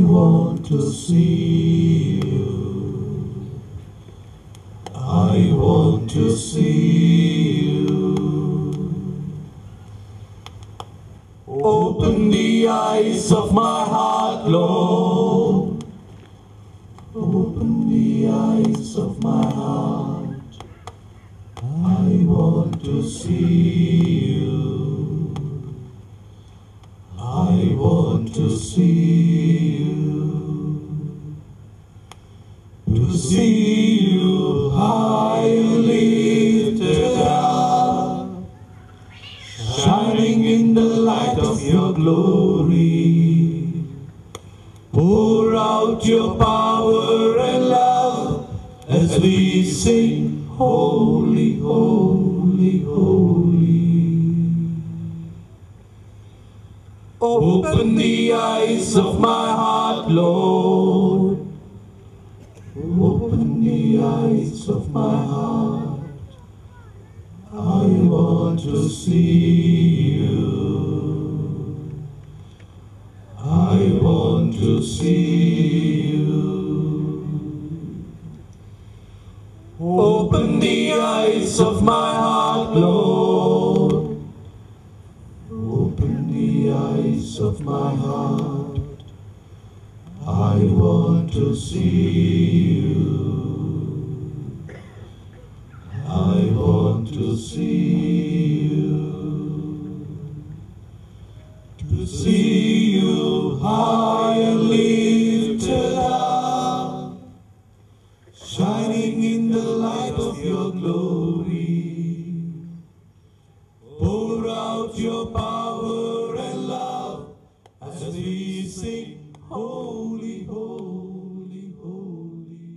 want to see you. I want to see you. Open the eyes of my heart, Lord. Open the eyes of my heart. I want to see you. I want to see you. To see you high and lifted up, shining in the light of your glory. Pour out your power and love as we sing, holy, holy, holy. Open the eyes of my heart, Lord. Open the eyes of my heart. I want to see you. I want to see you. Open the eyes of my heart, Lord. Open the eyes of my heart. I want to see you. I want to see you. To see you high and lifted up, shining in the light of your glory. Pour out your power and love as we sing, holy, holy, holy.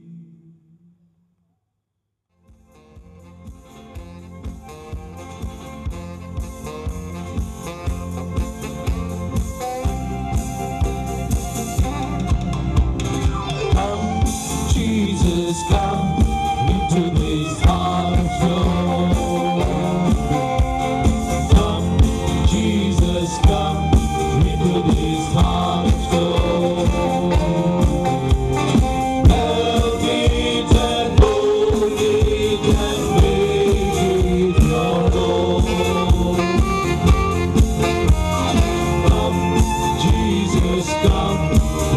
Come, Jesus, come into this heart of yours. Come, Jesus, come into this heart of yours. Melt it and mold it and make it your own. Come, Jesus, come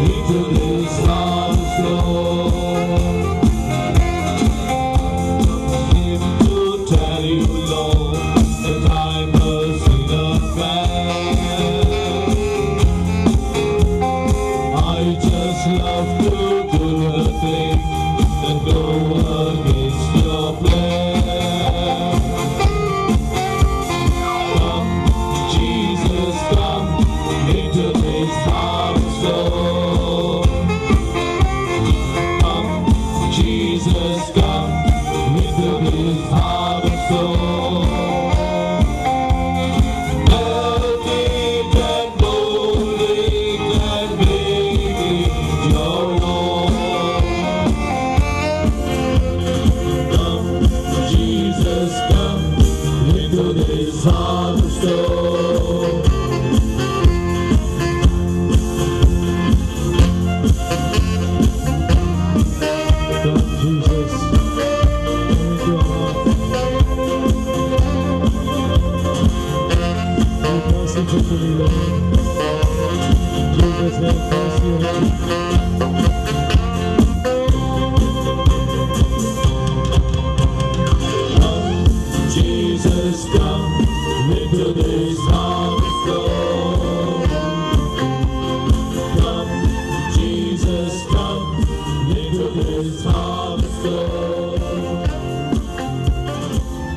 into this heart of yours. Him to tell you, Lord, that I'm a sinner man. I just love to do the thing that go against your plan. Come, Jesus, come into this heart of stone. Come, Jesus, come into this heart of stone. Melt it and mold it and make it your own. Come, Jesus, come into this heart of stone. Come, Jesus, into your heart. Be merciful to me, Lord. Jesus, have mercy on me. Come, Jesus, come into this heart of stone. Come, Jesus, come into this heart of stone.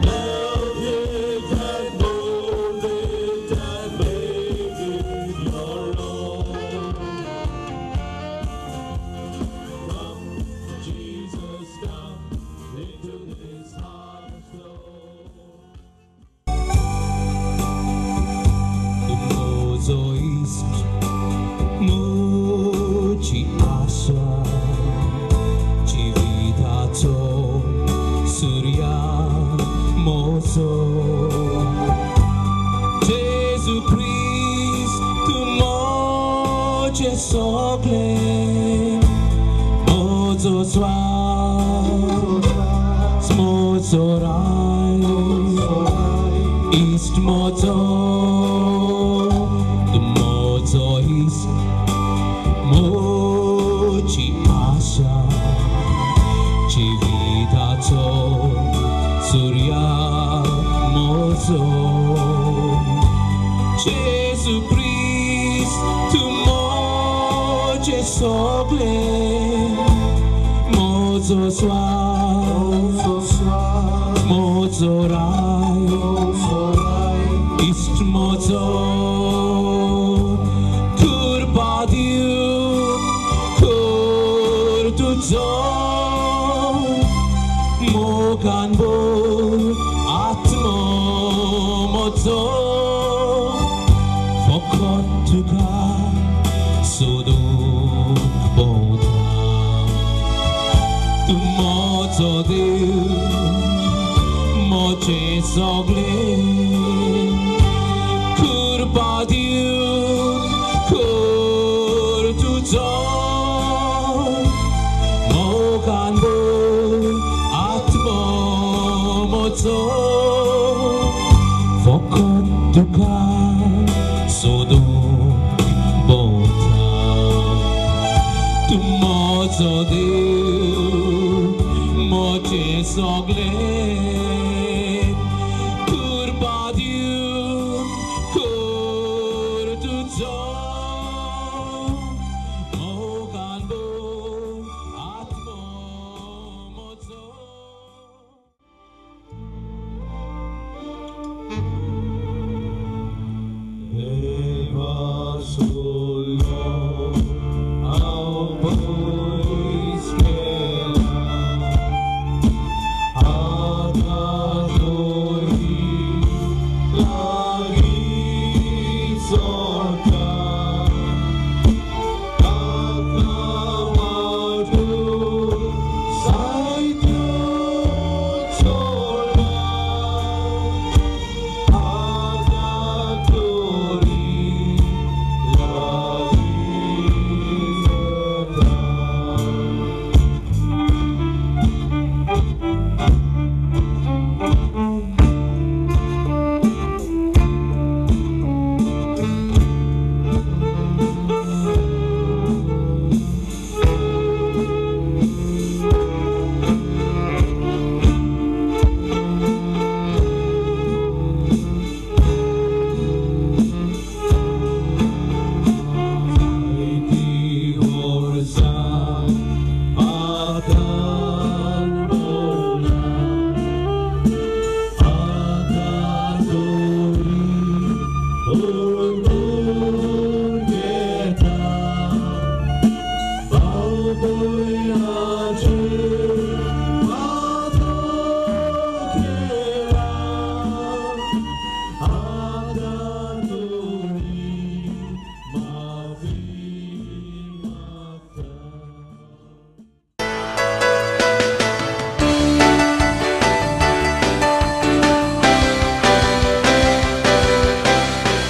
Melt it and mold it and make it your own. Come, Jesus, come into this heart of stone. Młodość muci asza, dziwita to surya mozo. Jesu Christ, tu moje so sogle mozo swa smozo rai ist mozo the mozo is mochi asha chivitato surya mozo Jesus Christ tu moche sogle mozo swa mozo rai ist mozo kurba diu kur tu jo mokan bol atmo mozo fokot tu ka sudu bota tu mozo diu moche sogle kurba diu kur tu jo mokan bol atmo mozo fokot tu ka sudu bota tu mozo diu moche sogle